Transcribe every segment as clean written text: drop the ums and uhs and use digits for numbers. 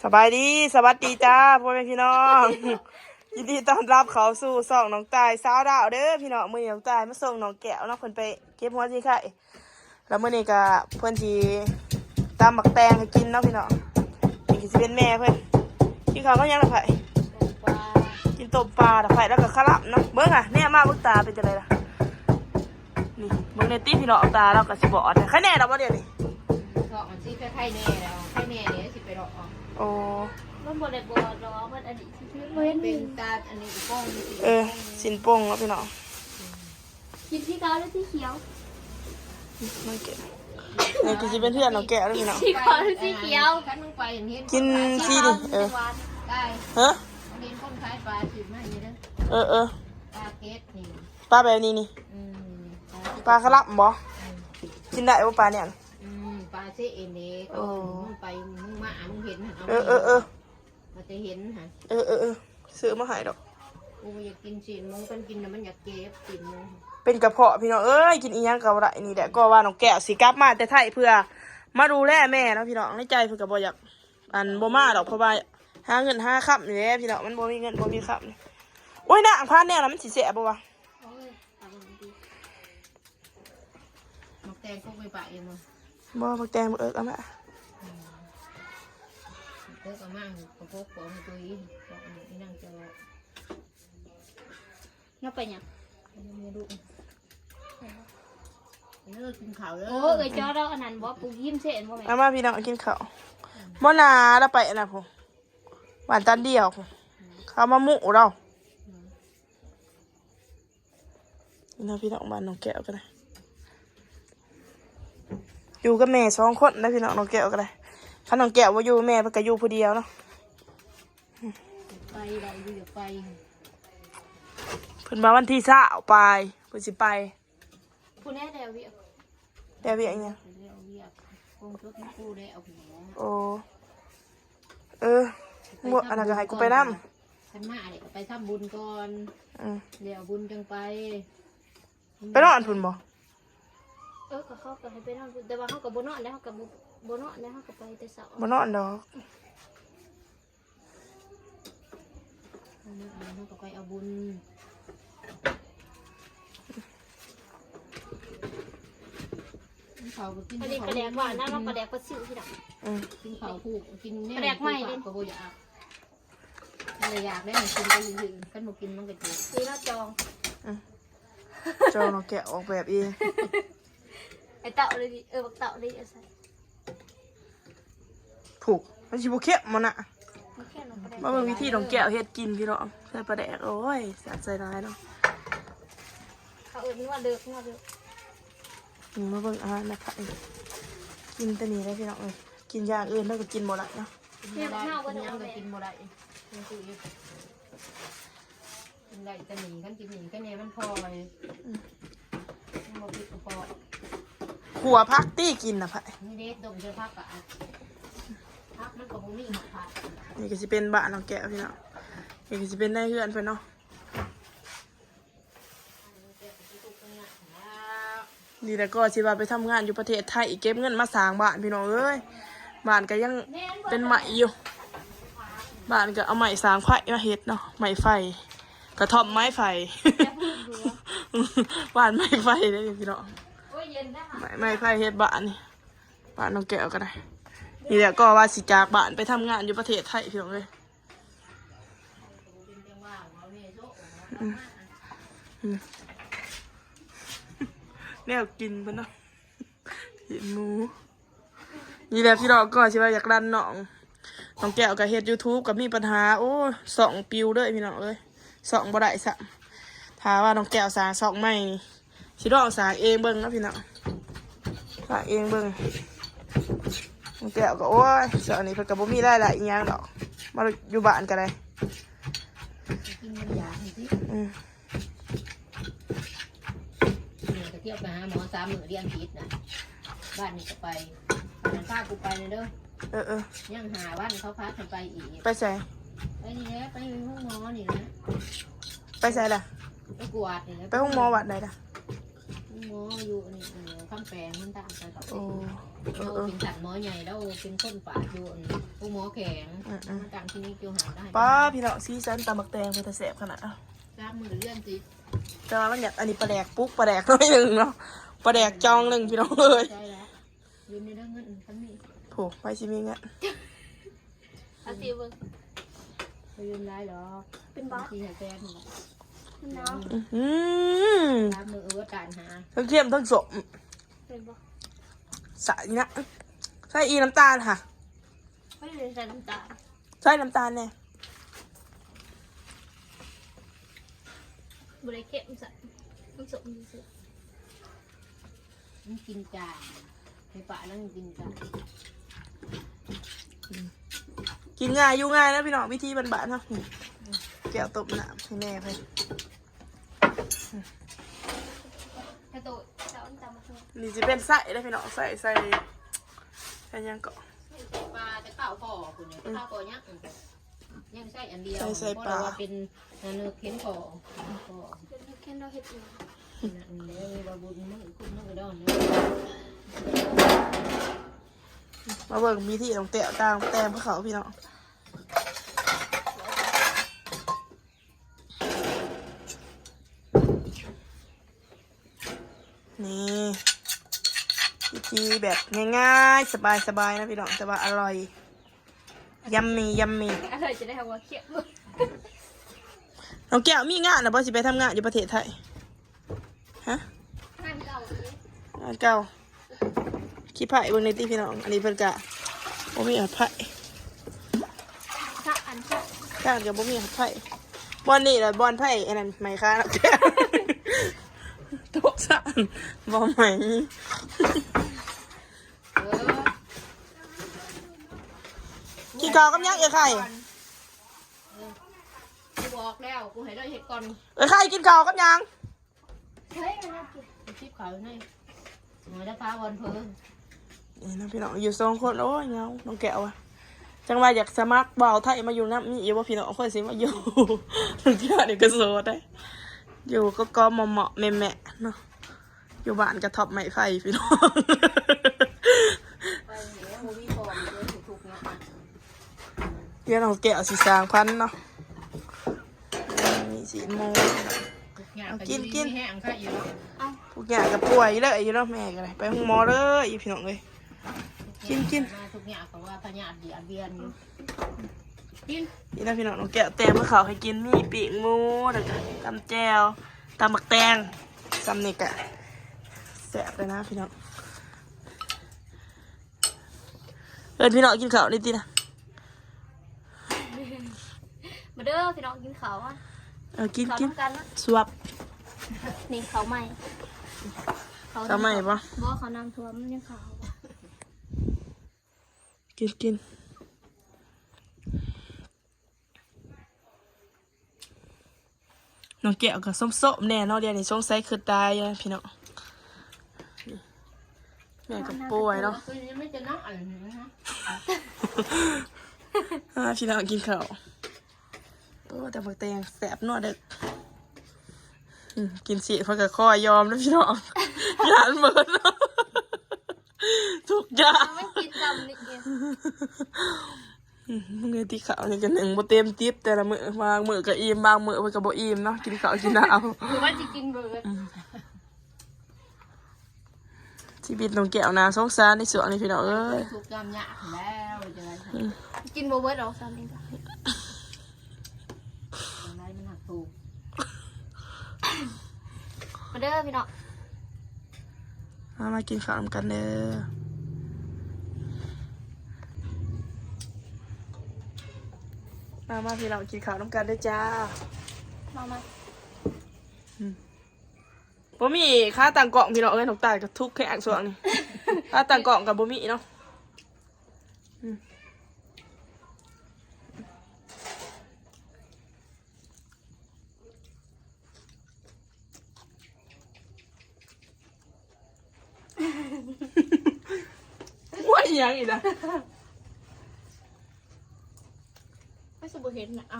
สบายดีสวัสดีจ้าพ่อแม่พี่น้องยินดีต้อนรับเขาสู่ซ่องน้องตายสาวดาวเด้อพี่น้องมื้อนี้น้องตายมาส่งน้องแก้วเนาะเพิ่นไปเก็บหัวสิไข่แล้วมื้อนี้ก็เพิ่นสิตำหมักแตงให้กินเนาะพี่น้องนี่ก็สิเป็นแม่เพิ่นกินข้าวก็ยังละไผกินต้มปลาละไผแล้วก็ขะลับเนาะเบิ่งอ่ะแม่มาเบิ่งตาเป็นจังไดล่ะนี่เบิ่งในตี้พี่น้องตาเราก็สิบอดคะแนนเราบ่เดี๋ยวนี้ก็มันสิไข่แน่แล้วไข่แน่เดี๋ยวสิไปรอ โอ้มันบริบทรอมันอันนี้ที่เว้น เป็นตาอันนี้อีกก้อน สินโป่งแล้วพี่น้อง กินที่ขาวหรือที่เขียว น้องแก้วนี่ก็สิเป็นเพื่อนน้องแก้วแล้วพี่น้อง ที่ขาวหรือที่เขียว ขันลงไปอย่างนี้ กินซีดิได้ ฮะ เรียนคนขายปลาถือมาอยู่เด้อปลาเกตนี่ ปลาแบบนี้นี่ปลาขลับบ่กินได้ป่ะปลาเนี่ยปลาเซเอ็นเด้ก็มึงไปมึงมามึงเห็นหันมันจะเห็นหันซื้อมาให้ดอกกูอยากกินสิมึงเป็นกินแล้วมันอยากเก็บกินมึงเป็นกระเพาะพี่น้องกินอีหยังกับอะไรนี่แหละก็ว่าน้องแก้วสิกลับมาแต่ไทยเพื่อมาดูแลแม่นะพี่น้องในใจเพื่อกับบ่อยากบ่มาดอกเพราะว่าหาเงินหาค่ำนี่แหละพี่น้องมันบ่มีเงินบ่มีค่ำนี่โอ้ยน่าอังพานแน่นะมันสิแสบบ่วะหมกแตงพวกไปปะยังมั้งบ่บักแตงบ่เอามาเลิกเอามั่งกระโปงของตัวนี้บอกนี่นั่งจะนับไปยังไม่รู้เลิกกินข้าวเลยโอ้ยจอเราอันนั้นบ่ปูยิ้มเส้นบ่แม่เอามาพี่น้องกินข้าวบ่นาแล้วไปนะผมหวานตันเดียวข้าวมาหมูเรานี่พี่น้องบ้านน้องแก้วกันนะอยู่กับแม่2 คนนะพี่น้องน้องแก้วกันเลยถ้าน้องแก้วว่าอยู่แม่เพิ่นก็อยู่ผู้เดียวเนาะไปเราอยู่ไปเพิ่นมาวันที่20ไปเพิ่นสิไปผู้แน่เดียวเวียอีหยังคงชุดที่กูได้เอาหัวโอ้บ่อันนั้นก็ให้กูไปนำฉันมาเลยไปทำบุญก่อนเดี๋ยวบุญจังไปนอนพุ่นบ่ก็เข้าก็ให้ไปนอนแต่ว่าเขาก็บ่นอนแล้วเขาก็บ่นอนแล้วเขาก็ไปแต่เช้าบ่นอนดอกเขาก็ไปเอาบุญเขากินอันนี้ปลาแดกหวานนะเราปลาแดกปลาซิวที่ดักกินเขาผูกกินเนี่ยปลาแดกใหม่ดิก็บ่อยากอะไรอยากได้กินไปยืนกันบ่กินมันก็จืดนี่เราจองน้องแก้วออกแบบเองไอ้เต่าเลยดิบักเต่าเลยใส่ผูกมันสิบ่เข้มมันน่ะมาเบิ่งวิธีน้องแก้วเฮ็ดกินพี่น้องใส่ปลาแดกโอ้ยแซ่บใส่ร้ายเนาะเขานี่ว่าเลิกมาเบิ่งอาหารนะคะกินแต่นี้ได้พี่น้องกินอย่างอื่นแล้วก็กินบ่ได้เนาะเนี่ยข้าวก็ยังก็กินบ่ได้กินคือกินได้แต่หนีกันกินหนีกันเนี่ยมันพอเลยบ่ผิดก็พอขัวพักตี้กินนะพ่นี่เด็ดดมจะพักอ่ะพักมันก็บ่มีหมกผักนี่ก็สิเป็นบ้านน้องแก้วพี่น้องนี่ก็สิเป็นได้เฮือนเพิ่นเนาะนี่แล้วก็สิว่าไปทำงานอยู่ประเทศไทยเก็บเงินมาสร้างบ้านพี่น้องเอ้ยบ้านก็ยังเป็นใหม่อยู่บ้านก็เอาไม้สร้างไฟมาเฮ็ดเนาะไม้ไฟกระท่อมไม้ไฟบ้านไม้ไฟเด้พี่น้องไม่ไฟเฮ็ดบ้านนี่บ้านน้องแก้วก็ได้นี่แหละก็ว่าสิจากบ้านไปทำงานอยู่ประเทศไทยพี่น้องเลยแนวกินเพิ่นเนาะเห็นหมูนี่แหละพี่น้องก็สิว่าอยากดันน้องแก้วกับเฮ็ด YouTube กับมีปัญหาโอ้2ปิวเด้อพี่น้องเอ้ย2บ่ได้ซะถ้าว่าน้องแก้วสร้าง2ใหม่สิลองสร้างเองเบิ่งเนาะพี่น้องสร้างเองเบิ่งน้องแก้วก็โอ้ยเสาร์นี้เพิ่นก็บ่มีรายได้อีหยังดอกมาอยู่บ้านก็ได้กินมันยาสิเที่ยวไปหาหมอ3 มื้อเรียนผิดนะบ้านนี่ก็ไปบ้านข้ากูไปเลยเด้อยังหาวันเขาพาฉันไปอีกไปใส่ไปนี่แหละไปห้องหมอนี่นะไปใส่ล่ะไปกวาดนี่นะไปห้องหมอวัดไหนล่ะห้องหมออยู่นี่คำแปลงมันต่างกันกับโอ้ เราเป็นสัตว์หมอใหญ่แล้วเป็นคนป่าอยู่ผู้หมอแข็งกลางที่นี่เกี่ยวหาได้ ป้าพี่น้องซีซันตำบักแตงเป็นตะแสบขนาดอ่ะ ล้างมือเลื่อนสิ แต่ว่ามันอยากอันนี้ปลาแดกปุ๊กปลาแดกน้อยหนึ่งเนาะปลาแดกจองหนึ่งพี่น้องเอ้ย ใช่แล้วยืนในเรื่องเงินทั้งนี้ โผไปชิมีเงี้ย อาซีเบิ่ง ไปยืนได้หรอ เป็นบอส ที่หาแฟน น้อง ล้างมือการหา ทั้งเข้มทั้งสม เป็นบอส ใส่นะใส่อีน้ำตาลค่ะ ไม่ได้ใส่น้ำตาล ใส่น้ำตาลเนี่ย บริเค็มใส่น้ำส้มดีสุด มันกินจานในป่านั่งกินจาน กินง่ายอยู่ง่ายนะพี่น้องวิธีบ้านๆเนาะแก้วตบน้ำให้แม่ไป กระโดดเจ้าอันตามาเถอะ นี่จะเป็นไส้ได้พี่น้องใส่ยังก็ ปลาจะข้าวพ่อคุณเนี่ยข้าวพ่อยังใส่อันเดียวเพราะว่าเป็นเนื้อเค็มพ่อ เป็นแค่เราเห็ดเอง นั่นเลยว่าบุญมือคุณมือดอน มาเบิ่งมีที่ต้องแตะต่างแต้มพวกเขาพี่น้องนี่วิธีแบบง่ายๆสบายๆนะพี่น้องแต่ว่าอร่อยยัมมี่ อะไรจะได้ทำว่าเขี้ยว น้องแก้วมีงานนะบ่สิไปทำงานอยู่ประเทศไทยฮะ งานเก่าเลย งานเก่าขี้ไผ่เบิ่งในตีพี่น้องอันนี้เพิ่นกะบ่มีหัดไผ่ ถ้าอันถ้า ข้างกับบ่มีหัดไผ่บอลนี่แหละบอลไผ่อันนั้นไหมคะน้องแก้วโต๊ะสั่นบ่ไหม กินข้าวกับยังไอ้ไข่ กูบอกแล้วกูให้ได้เห็ดก่อน ไอ้ไข่กินข้าวกับยัง เฮ้ยมันน่ากิน ชิปเขาในหน่อยได้ฟ้าบอลเพิ่ง นี่นะพี่น้องอยู่สองคนโอ้ยเงาน้องแก้วอะจังว่าอยากสมัครบ่าวไทยมาอยู่น้ำมีอยู่ว่าพี่น้องคนสิมาอยู่ เที่ยวนี่ก็โสดได้อยู่ก็เหมาะแม่ๆเนาะอยู่บ้านกระทบไม้ไฟพี่น้อง ไปเหนือมูวี่ฟอร์มเลยถูกๆเนี่ย เดี๋ยวน้องแก้วสิสร้างพันธุ์เนาะมีสีโมง กิน แห้งค่ะอยู่ ทุกอย่างกับป่วยเลยอยู่เนาะแม่กันเลยไปห้องหมอเลยพี่น้องเลย กิน ทุกอย่างเขาว่าพญาติเบียนอยู่กิน นี่นะพี่น้องน้องแก้วแตงเมื่อเขาให้กินมีปีกหมูแล้วก็ตำแจวตำบักแตงตำนี่กะแซ่บเลยนะพี่น้องพี่น้องกินข้าวนิดดีนะ มาเด้อพี่น้องกินเขาอ่ะ กิน เขาต้องการนะ สวบ นี่เขาใหม่ ทำไมปะ บอกเขาน้ำท่วมยังเขา กินน้องแก้วกับส้มๆแน่เนาะเดี๋ยวนี้สงสัยคือตายอะพี่น้องแม่กับป่วยเนาะ คือยังไม่จะนักอะไรนะ พี่น้องกินข้าวโอ้แต่บักแตงแสบนวดเด็กกินสิเพื่อกับข้อยอมนะพี่น้องยานเหมือนเนาะทุกอย่าง ไม่กินจำนี่เอง เงินที่ข้าวนี่กันหนึ่งบ่เต็มติ๊บแต่ละมื้อบางมื้อก็อิ่มบางมื้อก็บ่อิ่มเนาะกินข้าวกินน้ คือว่าจะกินเบิร์ด ำชีวิตน้องแก้วนาสงสารในส่วนนี้พี่น้องเอ้ย ถูกยำยากแล้วจะไร กินเบิร์ดเอาซ้ำนี่จ้ะ อะไรมันหักถูก มาเด้อพี่น้อง มากินข้าวนำกันเด้อมาพี่น้องกินข้าวนำกันเด้อจ้า มา บ่มีค่าต่างกล่องพี่น้องเอ้ยน้องตายกับทุกแขกส่วนนี่ ค่าต่างกล่องกับบ่มีเนาะว่าอีหยังอีกนะ ไม่สมบูรณ์เห็นนะเอา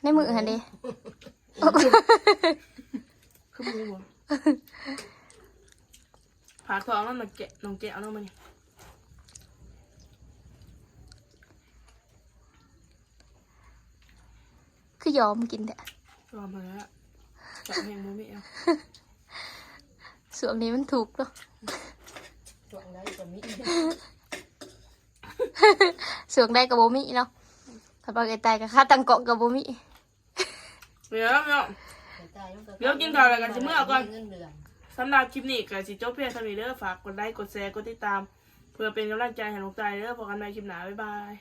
ในมือหันดิ คือมือบ่ไผ ากท้องแล้วน้องแกะเอาน้องมัน คือยอมกินแต่ รอมาแล้วจับแหงมือไม่เอา ส่วนนี้มันถูกเนาะ ช่วงไหนก็มี ส่วนได้กับโบมิเนาะถ้าปลาไก่ตายกับข้าตังเกาะกับโบมิ เดี๋ยวกินข้าวอะไรกันสิเมื่อก่อน เงินเดือน สำหรับคลิปนี้ก็สิจบเพียงเท่านี้เด้อฝากกดไลค์กดแชร์กดติดตาม เพื่อเป็นกำลังใจให้น้องตายเด้อพบกันใหม่คลิปหน้าบ๊ายบาย